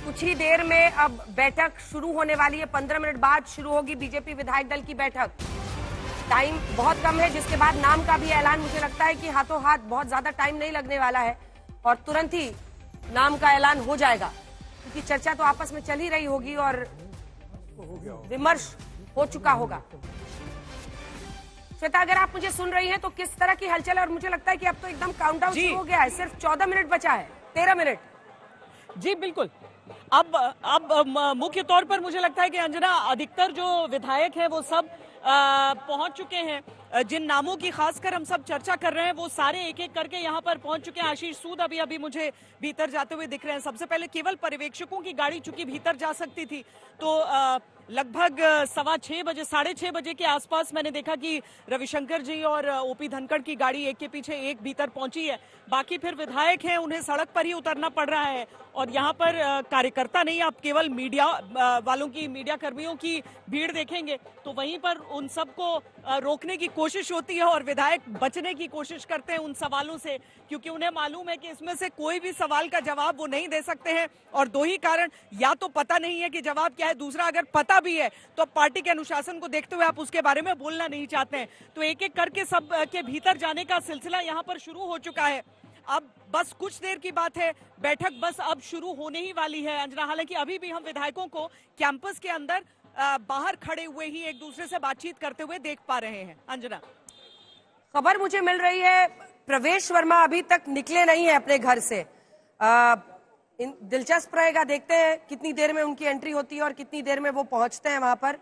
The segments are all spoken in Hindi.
कुछ ही देर में अब बैठक शुरू होने वाली है। 15 मिनट बाद शुरू होगी बीजेपी विधायक दल की बैठक। टाइम बहुत कम है, जिसके बाद नाम का भी ऐलान, मुझे लगता है कि हाथों हाथ बहुत ज्यादा टाइम नहीं लगने वाला है और तुरंत ही नाम का ऐलान हो जाएगा, क्योंकि चर्चा तो आपस में चल ही रही होगी और विमर्श हो चुका होगा। श्वेता, अगर आप मुझे सुन रही हैं तो किस तरह की हलचल है? और मुझे लगता है कि अब तो एकदम काउंटडाउन शुरू हो गया है, सिर्फ 14 मिनट बचा है, 13 मिनट। जी बिल्कुल। अब मुख्य तौर पर मुझे लगता है कि अंजना, अधिकतर जो विधायक हैं वो सब पहुंच चुके हैं। जिन नामों की खासकर हम सब चर्चा कर रहे हैं वो सारे एक एक करके यहाँ पर पहुंच चुके हैं। आशीष सूद अभी मुझे भीतर जाते हुए दिख रहे हैं। सबसे पहले केवल पर्यवेक्षकों की गाड़ी चूंकि भीतर जा सकती थी, तो लगभग 6:15 बजे, 6:30 बजे के आसपास मैंने देखा कि रविशंकर जी और ओपी धनखड़ की गाड़ी एक के पीछे एक भीतर पहुंची है। बाकी फिर विधायक हैं, उन्हें सड़क पर ही उतरना पड़ रहा है और यहाँ पर कार्यकर्ता नहीं, आप केवल मीडिया वालों की, मीडिया कर्मियों की भीड़ देखेंगे तो वहीं पर उन सबको रोकने की कोशिश होती है और विधायक बचने की कोशिश करते हैं उन सवालों से, क्योंकि उन्हें मालूम है कि इसमें से कोई भी सवाल का जवाब वो नहीं दे सकते हैं। और दो ही कारण, या तो पता नहीं है कि जवाब क्या है, दूसरा अगर पता भी है तो पार्टी के अनुशासन को देखते हुए आप उसके बारे में बोलना नहीं चाहते हैं। तो एक एक करके सब के भीतर जाने का सिलसिला यहाँ पर शुरू हो चुका है। अब बस कुछ देर की बात है, बैठक बस अब शुरू होने ही वाली है अंजना। हालांकि अभी भी हम विधायकों को कैंपस के अंदर बाहर खड़े हुए ही एक दूसरे से बातचीत करते हुए देख पा रहे हैं। अंजना, खबर मुझे मिल रही है प्रवेश वर्मा अभी तक निकले नहीं है अपने घर से। दिलचस्प रहेगा, देखते हैं कितनी देर में उनकी एंट्री होती है और कितनी देर में वो पहुंचते हैं वहां पर।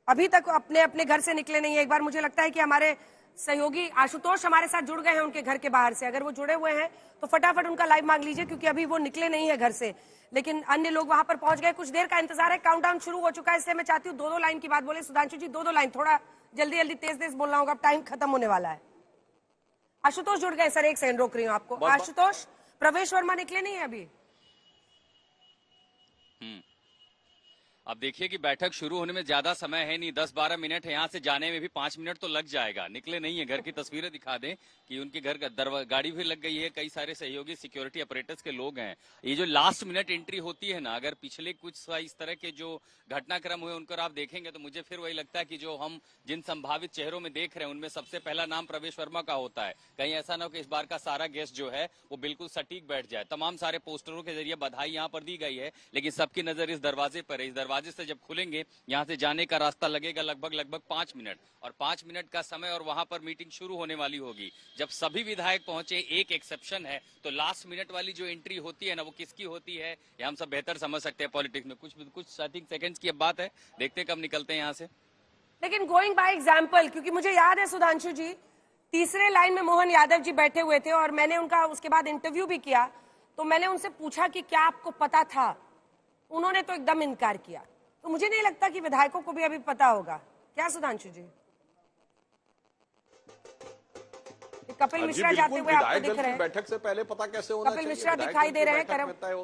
अभी तक अपने अपने घर से निकले नहीं है। एक बार मुझे लगता है कि हमारे सहयोगी आशुतोष हमारे साथ जुड़ गए हैं उनके घर के बाहर से। अगर वो जुड़े हुए हैं तो फटाफट उनका लाइव मांग लीजिए, क्योंकि अभी वो निकले नहीं है घर से, लेकिन अन्य लोग वहां पर पहुंच गए। कुछ देर का इंतजार है, काउंटडाउन शुरू हो चुका है। इससे मैं चाहती हूँ दो लाइन की बात बोले। सुधांशु जी, दो लाइन, थोड़ा जल्दी जल्दी तेज बोलना होगा, टाइम खत्म होने वाला है। आशुतोष जुड़ गए सर, एक सेकंड रोक रही हूँ आपको। आशुतोष, प्रवेश वर्मा निकले नहीं है अभी? अब देखिए कि बैठक शुरू होने में ज्यादा समय है नहीं, 10-12 मिनट है। यहाँ से जाने में भी 5 मिनट तो लग जाएगा। निकले नहीं है, घर की तस्वीरें दिखा दें कि उनके घर का गाड़ी भी लग गई है, कई सारे सहयोगी सिक्योरिटी अपरेटर्स के लोग हैं। ये जो लास्ट मिनट एंट्री होती है ना, अगर पिछले कुछ इस तरह के जो घटनाक्रम हुए उनकर आप देखेंगे तो मुझे फिर वही लगता है कि जो हम जिन संभावित चेहरों में देख रहे हैं उनमें सबसे पहला नाम प्रवेश वर्मा का होता है। कहीं ऐसा ना हो कि इस बार का सारा गेस्ट जो है वो बिल्कुल सटीक बैठ जाए। तमाम सारे पोस्टरों के जरिए बधाई यहाँ पर दी गई है, लेकिन सबकी नजर इस दरवाजे पर है। इस दरवाजे से जब खुलेंगे, यहाँ से जाने का रास्ता लगेगा लगभग 5 मिनट, और 5 मिनट का समय और वहां पर मीटिंग शुरू होने वाली होगी। जब सभी विधायक पहुंचे, एक एक्सेप्शन है, तो लास्ट मिनट वाली जो एंट्री होती है ना, वो किसकी होती है ये हम सब बेहतर समझ सकते हैं पॉलिटिक्स में। कुछ आई थिंक सेकंड्स की अब बात है, देखते हैं कब निकलते हैं यहाँ से। लेकिन गोइंग बाय एग्जाम्पल, क्योंकि मुझे याद है सुधांशु जी, तीसरे लाइन में मोहन यादव जी बैठे हुए थे और मैंने उनका उसके बाद इंटरव्यू भी किया, तो मैंने उनसे पूछा कि क्या आपको पता था? उन्होंने तो एकदम इनकार किया। तो मुझे नहीं लगता कि विधायकों को भी अभी पता होगा, क्या सुधांशु जी? कपिल मिश्रा जाते हुए आपको दिख रहे हैं। बैठक से पहले पता कैसे होना चाहिए? कपिल मिश्रा दिखाई दे रहे हैं।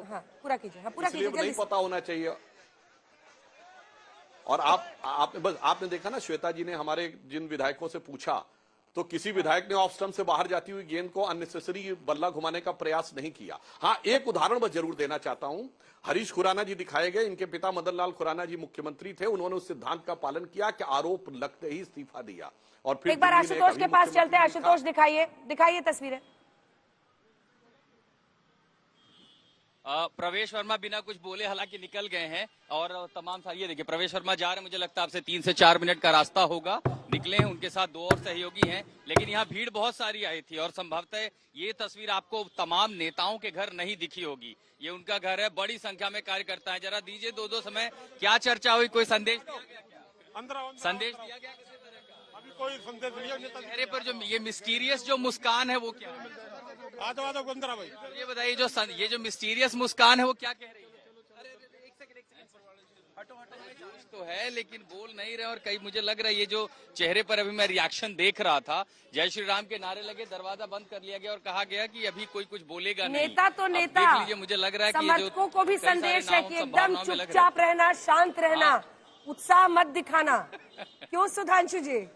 हाँ, पूरा कीजिए, हाँ, पूरा कीजिए, नहीं पता होना चाहिए। और आपने देखा ना, श्वेता जी ने हमारे जिन विधायकों से पूछा तो किसी विधायक ने ऑफ स्टंप से बाहर जाती हुई गेंद को अननेसेसरी बल्ला घुमाने का प्रयास नहीं किया। हाँ, एक उदाहरण मैं जरूर देना चाहता हूं। हरीश खुराना जी दिखाए गए, इनके पिता मदन लाल खुराना जी मुख्यमंत्री थे। उन्होंने उस सिद्धांत का पालन किया कि आरोप लगते ही इस्तीफा दिया। और फिर एक बार आशुतोष के पास चलते हैं। आशुतोष, दिखाइए तस्वीरें। प्रवेश वर्मा बिना कुछ बोले हालांकि निकल गए हैं और तमाम सारी, ये देखिए प्रवेश वर्मा जा रहे हैं। मुझे लगता है आपसे 3 से 4 मिनट का रास्ता होगा। निकले हैं, उनके साथ 2 और सहयोगी हैं, लेकिन यहाँ भीड़ बहुत सारी आई थी और संभवतः ये तस्वीर आपको तमाम नेताओं के घर नहीं दिखी होगी। ये उनका घर है, बड़ी संख्या में कार्यकर्ता है। जरा दीजिए 2-2 समय, क्या चर्चा हुई? कोई संदेश संदेश दिया गया किसी तरह का? अभी कोई संदेश नहीं। चेहरे पर जो ये मिस्टीरियस जो मुस्कान है वो क्या है? भाई ये बताइए, ये जो मिस्टीरियस मुस्कान है वो क्या कह रही है? कुछ तो है लेकिन बोल नहीं रहे। और कई, मुझे लग रहा है ये जो चेहरे पर अभी मैं रिएक्शन देख रहा था, जय श्री राम के नारे लगे, दरवाजा बंद कर लिया गया और कहा गया कि अभी कोई कुछ बोलेगा नहीं। नेता तो नेता, देख लीजिए, मुझे लग रहा है कि समर्थकों को भी संदेश है कि एकदम चुपचाप रहना, शांत रहना, उत्साह मत दिखाना। क्यों सुधांशु जी?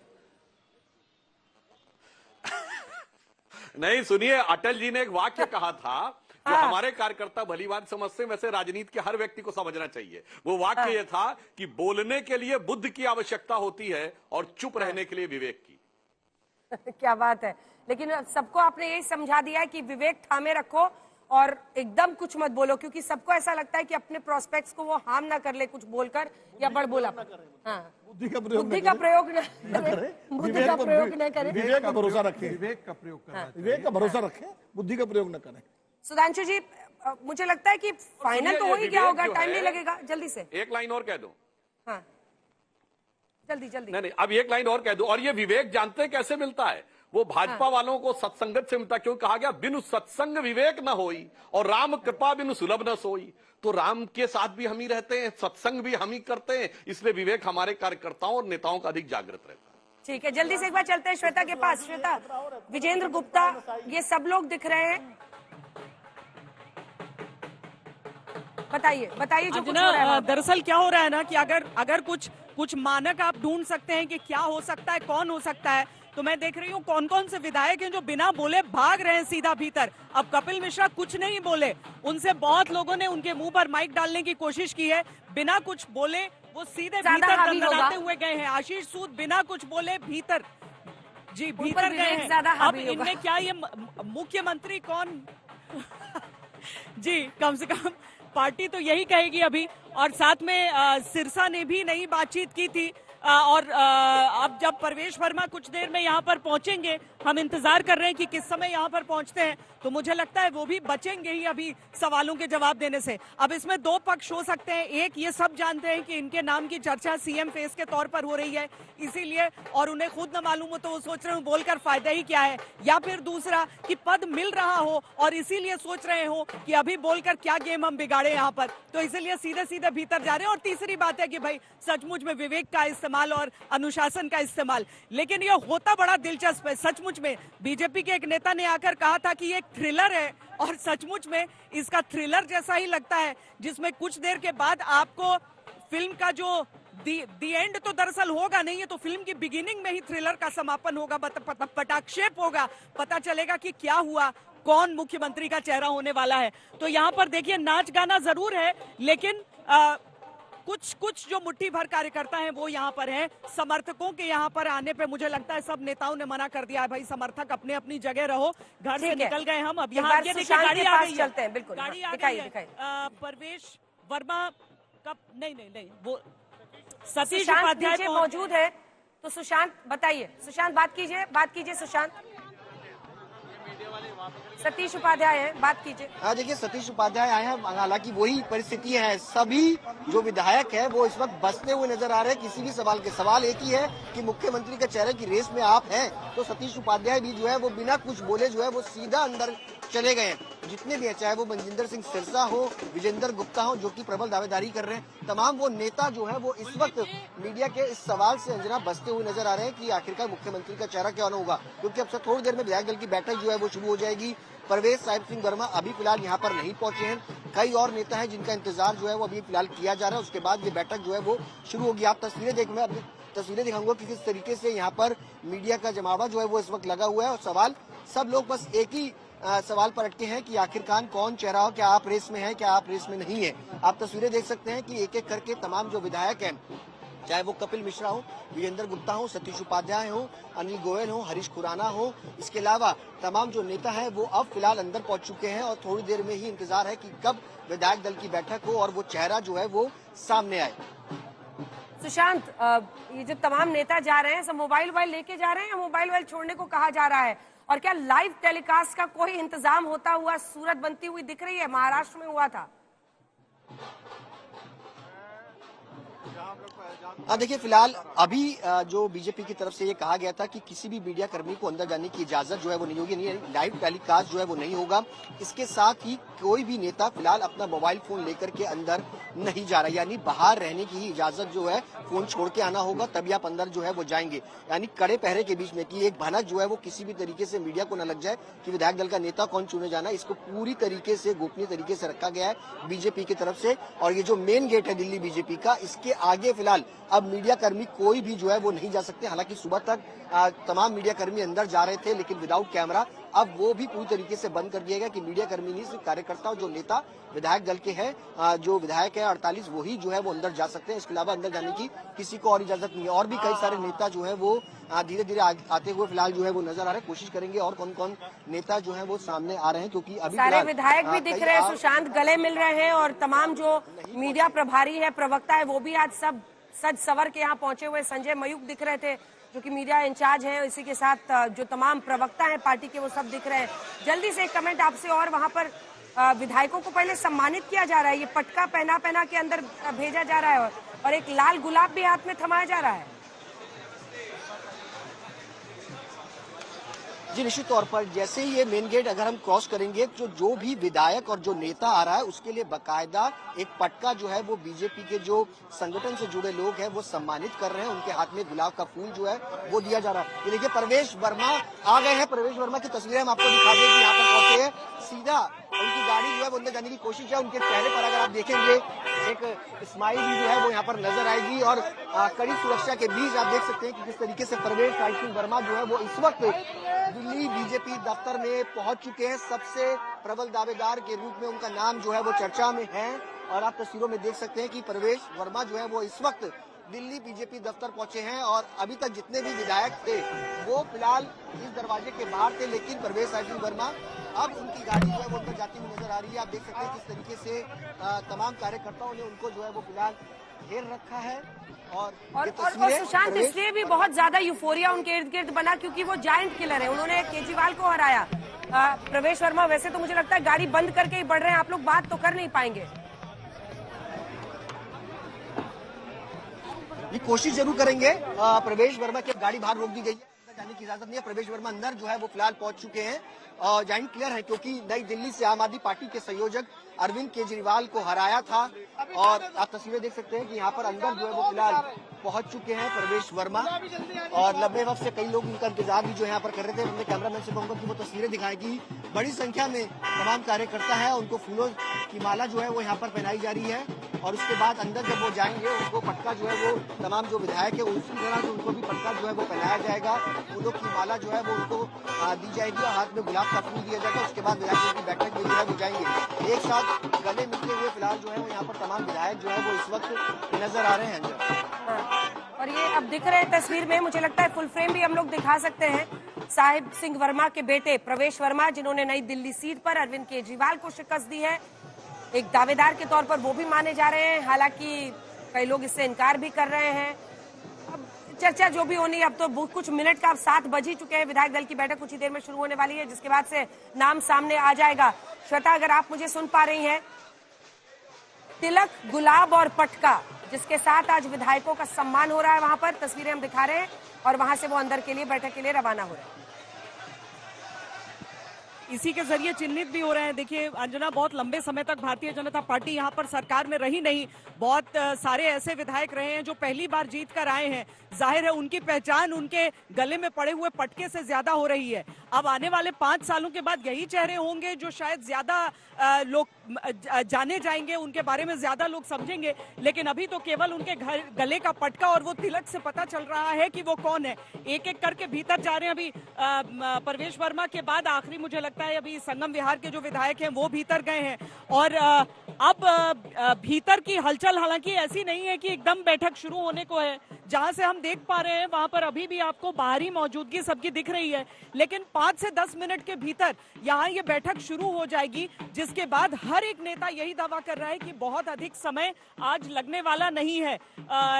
नहीं, सुनिए, अटल जी ने एक वाक्य कहा था जो हाँ। हमारे कार्यकर्ता भली बात समझते हैं, वैसे राजनीति के हर व्यक्ति को समझना चाहिए। वो वाक्य ये था कि बोलने के लिए बुद्ध की आवश्यकता होती है और चुप रहने के लिए विवेक की। क्या बात है। लेकिन सबको आपने यही समझा दिया है कि विवेक थामे रखो और एकदम कुछ मत बोलो, क्योंकि सबको ऐसा लगता है कि अपने प्रोस्पेक्ट्स को वो हार्म ना कर ले कुछ बोलकर या बड़बोला। हाँ, बुद्धि का प्रयोग बुद्धि का प्रयोग न करे, बुद्धि का प्रयोग न करे, विवेक का भरोसा रखें, विवेक का प्रयोग करना चाहिए। विवेक का भरोसा रखें, बुद्धि का प्रयोग न करें। सुधांशु जी, मुझे लगता है कि फाइनल तो हो ही गया होगा, टाइम नहीं लगेगा, जल्दी से। एक लाइन और कह दो। हाँ, जल्दी जल्दी। नहीं, अब एक लाइन और कह दो। और ये विवेक जानते कैसे मिलता है? वो भाजपा वालों को सत्संगत से मिलता, क्यों कहा गया बिनु सत्संग विवेक न होई और राम कृपा बिनु सुलभ न सोई। तो राम के साथ भी हम ही रहते हैं, सत्संग भी हम ही करते हैं, इसलिए विवेक हमारे कार्यकर्ताओं और नेताओं का अधिक जागृत रहता है। ठीक है, जल्दी से एक बार चलते हैं श्वेता के पास। श्वेता, विजेंद्र गुप्ता, ये सब लोग दिख रहे हैं, बताइए बताइए जो कुछ हो रहा है वहाँ पे। दरअसल क्या हो रहा है ना कि अगर कुछ मानक आप ढूंढ सकते हैं कि क्या हो सकता है, कौन हो सकता है, तो मैं देख रही हूँ कौन कौन से विधायक हैं जो बिना बोले भाग रहे हैं सीधा भीतर। अब कपिल मिश्रा कुछ नहीं बोले, उनसे बहुत लोगों ने उनके मुंह पर माइक डालने की कोशिश की है, बिना कुछ बोले वो सीधे भीतर दंदनाते हुए गए हैं। आशीष सूद बिना कुछ बोले भीतर, जी भीतर गए हैं। अब इनमें क्या ये मुख्यमंत्री कौन जी कम से कम पार्टी तो यही कहेगी अभी। और साथ में सिरसा ने भी नई बातचीत की थी और अब जब परवेश वर्मा कुछ देर में यहाँ पर पहुंचेंगे, हम इंतजार कर रहे हैं कि किस समय यहाँ पर पहुंचते हैं, तो मुझे लगता है वो भी बचेंगे ही अभी सवालों के जवाब देने से। अब इसमें दो पक्ष हो सकते हैं, एक ये सब जानते हैं कि इनके नाम की चर्चा सीएम फेस के तौर पर हो रही है इसीलिए, और उन्हें खुद न मालूम हो तो वो सोच रहे हो बोलकर फायदा ही क्या है, या फिर दूसरा कि पद मिल रहा हो और इसीलिए सोच रहे हो कि अभी बोलकर क्या गेम हम बिगाड़े यहाँ पर, तो इसीलिए सीधे सीधे भीतर जा रहे हैं। और तीसरी बात है कि भाई सचमुच में विवेक का इस्तेमाल और अनुशासन का इस्तेमाल। लेकिन ये होता बड़ा दिलचस्प है सचमुच में। बीजेपी के एक नेता ने आकर कहा था कि ये एक थ्रिलर है, और सचमुच में इसका थ्रिलर जैसा ही लगता है, जिसमें कुछ देर के बाद आपको फिल्म का जो दी एंड तो दरअसल होगा नहीं, है तो फिल्म की बिगिनिंग में ही थ्रिलर का समापन होगा, पटाक्षेप होगा, पता चलेगा कि क्या हुआ, कौन मुख्यमंत्री का चेहरा होने वाला है। तो यहाँ पर देखिए नाच गाना जरूर है, लेकिन कुछ जो मुट्ठी भर कार्यकर्ता हैं वो यहाँ पर हैं। समर्थकों के यहाँ पर आने पे मुझे लगता है सब नेताओं ने मना कर दिया है, भाई समर्थक अपने अपनी जगह रहो, घर से निकल गए हम। अब यहाँ गाड़ी आ गई चलते हैं, बिल्कुल गाड़ी आ गई है। परवेश वर्मा कब नहीं वो सतीश उपाध्याय मौजूद है, तो सुशांत बताइए, सुशांत बात कीजिए सुशांत। सतीश उपाध्याय है, बात कीजिए। हाँ देखिए, सतीश उपाध्याय आए हैं, हालांकि वही परिस्थिति है, सभी जो विधायक है वो इस वक्त बसते हुए नजर आ रहे हैं किसी भी सवाल के। सवाल एक ही है कि मुख्यमंत्री के चेहरे की रेस में आप हैं, तो सतीश उपाध्याय भी जो है वो बिना कुछ बोले जो है वो सीधा अंदर चले गए हैं। जितने भी हैं, चाहे वो मनजिंदर सिंह सिरसा हो, विजेंद्र गुप्ता हो, जो कि प्रबल दावेदारी कर रहे हैं, तमाम वो नेता जो है वो इस वक्त मीडिया के इस सवाल से अंजना बसते हुए नजर आ रहे हैं कि आखिरकार मुख्यमंत्री का चेहरा क्या होगा, क्योंकि अब से थोड़ी देर में विधायक दल की बैठक जो है वो शुरू हो जाएगी। परवेश साहिब सिंह वर्मा अभी फिलहाल यहाँ पर नहीं पहुंचे हैं, कई और नेता हैं जिनका इंतजार जो है वो अभी फिलहाल किया जा रहा है, उसके बाद ये बैठक जो है वो शुरू होगी। आप तस्वीरें दिखाऊंगा कि किस तरीके से यहाँ पर मीडिया का जमावड़ा जो है वो इस वक्त लगा हुआ है, और सवाल सब लोग बस एक ही सवाल पर अटके हैं कि आखिरकार कौन चेहरा हो, क्या आप रेस में हैं, क्या आप रेस में नहीं है। आप तस्वीरें देख सकते हैं कि एक एक करके तमाम जो विधायक हैं, चाहे वो कपिल मिश्रा हो, विजेंद्र गुप्ता हो, सतीश उपाध्याय हो, अनिल गोयल हो, हरीश खुराना हो, इसके अलावा तमाम जो नेता हैं वो अब फिलहाल अंदर पहुंच चुके हैं, और थोड़ी देर में ही इंतजार है कि कब विधायक दल की बैठक हो और वो चेहरा जो है वो सामने आए। सुशांत, ये जो तमाम नेता जा रहे हैं सब मोबाइल लेके जा रहे हैं या मोबाइल छोड़ने को कहा जा रहा है, और क्या लाइव टेलीकास्ट का कोई इंतजाम होता हुआ सूरत बनती हुई दिख रही है? महाराष्ट्र में हुआ था। देखिए, फिलहाल अभी जो बीजेपी की तरफ से ये कहा गया था कि किसी भी मीडिया कर्मी को अंदर जाने की इजाजत जो है वो नहीं होगी, नहीं लाइव टेलीकास्ट जो है वो नहीं होगा। इसके साथ ही कोई भी नेता फिलहाल अपना मोबाइल फोन लेकर के अंदर नहीं जा रहा, यानी बाहर रहने की ही इजाजत जो है, फोन छोड़ के आना होगा तभी आप अंदर जो है वो जाएंगे, यानी कड़े पहरे के बीच में, कि एक भनक जो है वो किसी भी तरीके से मीडिया को न लग जाए कि विधायक दल का नेता कौन चुने जाना। इसको पूरी तरीके से गोपनीय तरीके से रखा गया है बीजेपी की तरफ से। और ये जो मेन गेट है दिल्ली बीजेपी का, इसके आगे फिलहाल अब मीडिया कर्मी कोई भी जो है वो नहीं जा सकते। हालांकि सुबह तक तमाम मीडिया कर्मी अंदर जा रहे थे, लेकिन विदाउट कैमरा अब वो भी पूरी तरीके से बंद कर दिया गया कि मीडिया कर्मी नहीं, सिर्फ कार्यकर्ता और जो नेता विधायक दल के हैं, जो विधायक है 48 वही जो है वो अंदर जा सकते हैं। इसके अलावा अंदर जाने की किसी को और इजाजत नहीं है। और भी कई सारे नेता जो है वो धीरे धीरे आते हुए फिलहाल जो है वो नजर आ रहे हैं। कोशिश करेंगे और कौन कौन नेता जो है वो सामने आ रहे हैं, क्योंकि अभी सारे विधायक भी दिख रहे हैं, सुशांत गले मिल रहे हैं और तमाम जो मीडिया प्रभारी है, प्रवक्ता है, वो भी आज सब सज सवर के यहाँ पहुंचे हुए। संजय मयूख दिख रहे थे जो कि मीडिया इंचार्ज हैं, इसी के साथ जो तमाम प्रवक्ता हैं पार्टी के, वो सब दिख रहे हैं। जल्दी से एक कमेंट आपसे, और वहां पर विधायकों को पहले सम्मानित किया जा रहा है, ये पटका पहना के अंदर भेजा जा रहा है और एक लाल गुलाब भी हाथ में थमाया जा रहा है। जी निश्चित तौर पर जैसे ही ये मेन गेट अगर हम क्रॉस करेंगे तो जो भी विधायक और जो नेता आ रहा है उसके लिए बकायदा एक पटका जो है वो बीजेपी के जो संगठन से जुड़े लोग हैं वो सम्मानित कर रहे हैं। उनके हाथ में गुलाब का फूल जो है वो दिया जा रहा है। ये देखिए प्रवेश वर्मा आ गए हैं। प्रवेश वर्मा की तस्वीरें हम आपको दिखा दें कि यहाँ पर पहुंचे हैं। सीधा उनकी गाड़ी जो है वो अंदर जाने की कोशिश है। उनके चेहरे पर अगर आप देखेंगे एक स्माइल भी जो है वो यहाँ पर नजर आएगी और कड़ी सुरक्षा के बीच आप देख सकते हैं कि किस तरीके से प्रवेश वर्मा जो है वो इस वक्त दिल्ली बीजेपी दफ्तर में पहुंच चुके हैं। सबसे प्रबल दावेदार के रूप में उनका नाम जो है वो चर्चा में है और आप तस्वीरों में देख सकते हैं कि प्रवेश वर्मा जो है वो इस वक्त दिल्ली बीजेपी दफ्तर पहुंचे हैं। और अभी तक जितने भी विधायक थे वो फिलहाल इस दरवाजे के बाहर थे, लेकिन प्रवेश वर्मा अब उनकी गाड़ी जो है वो अंदर जाती हुई नजर आ रही है। आप देख सकते हैं किस तरीके से तमाम कार्यकर्ताओं ने उनको जो है वो फिलहाल घेर रखा है। और सुशांत, इसलिए भी बहुत ज्यादा यूफोरिया उनके इर्द गिर्द बना क्योंकि वो जायंट किलर है, उन्होंने केजरीवाल को हराया। प्रवेश वर्मा वैसे तो मुझे लगता है गाड़ी बंद करके ही बढ़ रहे हैं, आप लोग बात तो कर नहीं पाएंगे। ये कोशिश जरूर करेंगे। प्रवेश वर्मा की गाड़ी बाहर रोक दी गई है, जाने की इजाजत नहीं है। प्रवेश वर्मा अंदर जो है वो फिलहाल पहुंच चुके हैं और जाइंट क्लियर है क्योंकि नई दिल्ली से आम आदमी पार्टी के संयोजक अरविंद केजरीवाल को हराया था। और आप तस्वीरें देख सकते हैं कि यहाँ पर अंदर जो है वो फिलहाल पहुंच चुके हैं प्रवेश वर्मा और लंबे वक्त से कई लोग उनका इंतजार भी जो यहाँ पर कर रहे थे। हमने कैमरामैन से कहूंगा कि वो तस्वीरें दिखाएगी। बड़ी संख्या में तमाम कार्यकर्ता है, उनको फूलों की माला जो है वो यहाँ पर पहनाई जा रही है और उसके बाद अंदर जब वो जाएंगे उनको पटका जो है वो तमाम जो विधायक है उसी तरह से उनको भी पटका जो है वो पहनाया जाएगा। फूलों की माला जो है वो उनको दी जाएगी और हाथ में गुलाब का फूल दिया जाएगा। उसके बाद विधायकों की बैठक में जो है वो जाएंगे। एक साथ गले मिलते हुए फिलहाल जो है वो यहाँ पर तमाम विधायक जो है वो इस वक्त नजर आ रहे हैं अंदर। और ये अब दिख रहे हैं तस्वीर में, मुझे लगता है फुल फ्रेम भी हम लोग दिखा सकते हैं। साहिब सिंह वर्मा के बेटे प्रवेश वर्मा, जिन्होंने नई दिल्ली सीट पर अरविंद केजरीवाल को शिकस्त दी है, एक दावेदार के तौर पर वो भी माने जा रहे हैं। हालांकि कई लोग इससे इनकार भी कर रहे हैं। अब चर्चा जो भी होनी, अब तो कुछ मिनट का, अब 7 बज ही चुके हैं। विधायक दल की बैठक कुछ ही देर में शुरू होने वाली है, जिसके बाद से नाम सामने आ जाएगा। श्वेता, अगर आप मुझे सुन पा रही हैं, तिलक, गुलाब और पटका, जिसके साथ आज विधायकों का सम्मान हो रहा है, वहां पर तस्वीरें हम दिखा रहे हैं और वहां से वो अंदर के लिए, बैठक के लिए रवाना हो रहे हैं। इसी के जरिए चिन्हित भी हो रहे हैं। देखिए अंजना, बहुत लंबे समय तक भारतीय जनता पार्टी यहाँ पर सरकार में रही नहीं। बहुत सारे ऐसे विधायक रहे हैं जो पहली बार जीत कर आए हैं। जाहिर है उनकी पहचान उनके गले में पड़े हुए पटके से ज्यादा हो रही है। अब आने वाले 5 सालों के बाद यही चेहरे होंगे जो शायद ज्यादा लोग जाने जाएंगे, उनके बारे में ज्यादा लोग समझेंगे। लेकिन अभी तो केवल उनके गले का पटका और वो तिलक से पता चल रहा है कि वो कौन है। एक एक करके भीतर जा रहे हैं। अभी प्रवेश वर्मा के बाद आखिरी मुझे लगता है अभी संगम विहार के जो विधायक हैं वो भीतर गए हैं। और अब भीतर की हलचल हालांकि ऐसी नहीं है कि एकदम बैठक शुरू होने को है। जहां से हम देख पा रहे हैं वहां पर अभी भी आपको बाहरी मौजूदगी सबकी दिख रही है, लेकिन 5 से 10 मिनट के भीतर यहाँ ये बैठक शुरू हो जाएगी, जिसके बाद हर एक नेता यही दावा कर रहा है कि बहुत अधिक समय आज लगने वाला नहीं है।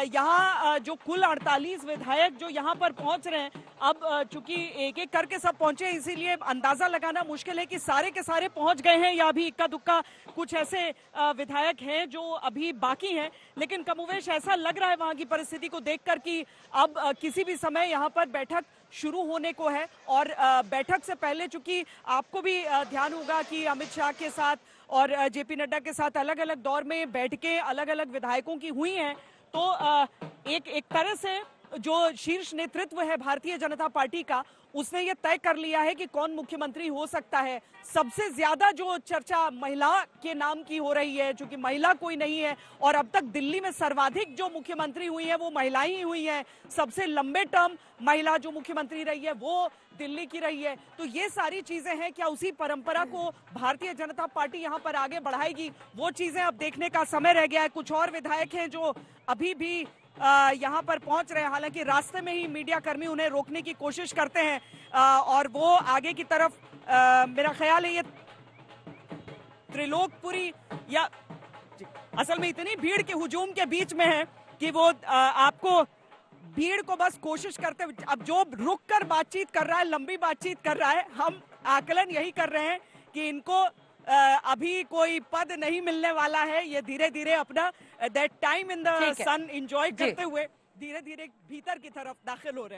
यहाँ जो कुल 48 विधायक जो यहाँ पर पहुंच रहे हैं, अब चूंकि एक एक करके सब पहुंचे, इसीलिए अंदाजा लगाना मुश्किल है कि सारे के सारे पहुंच गए हैं या अभी इक्का दुक्का कुछ ऐसे विधायक हैं जो अभी बाकी हैं। लेकिन कमोवेश ऐसा लग रहा है वहां की परिस्थिति को देखकर कि अब किसी भी समय यहाँ पर बैठक शुरू होने को है। और बैठक से पहले चूंकि आपको भी ध्यान होगा कि अमित शाह के साथ और जेपी नड्डा के साथ अलग अलग दौर में बैठकें अलग अलग विधायकों की हुई हैं, तो एक तरह से जो शीर्ष नेतृत्व है भारतीय जनता पार्टी का, उसने ये तय कर लिया है कि कौन मुख्यमंत्री हो सकता है। सबसे ज्यादा जो चर्चा महिला के नाम की हो रही है, चूंकि महिला कोई नहीं है और अब तक दिल्ली में सर्वाधिक जो मुख्यमंत्री हुई है वो महिलाएं ही हुई हैं। सबसे लंबे टर्म महिला जो मुख्यमंत्री रही है वो दिल्ली की रही है। तो ये सारी चीजें हैं, क्या उसी परंपरा को भारतीय जनता पार्टी यहाँ पर आगे बढ़ाएगी, वो चीजें अब देखने का समय रह गया है। कुछ और विधायक हैं जो अभी भी यहाँ पर पहुंच रहे हैं, हालांकि रास्ते में ही मीडिया कर्मी उन्हें रोकने की कोशिश करते हैं और वो आगे की तरफ मेरा ख्याल है ये त्रिलोकपुरी या असल में इतनी भीड़ के हुजूम के बीच में है कि वो आपको भीड़ को बस कोशिश करते हुए, अब जो रुक कर बातचीत कर रहा है, लंबी बातचीत कर रहा है, हम आकलन यही कर रहे हैं कि इनको अभी कोई पद नहीं मिलने वाला है। ये धीरे धीरे अपना that time in the sun enjoy करते हुए धीरे धीरे भीतर की तरफ दाखिल हो रहे हैं।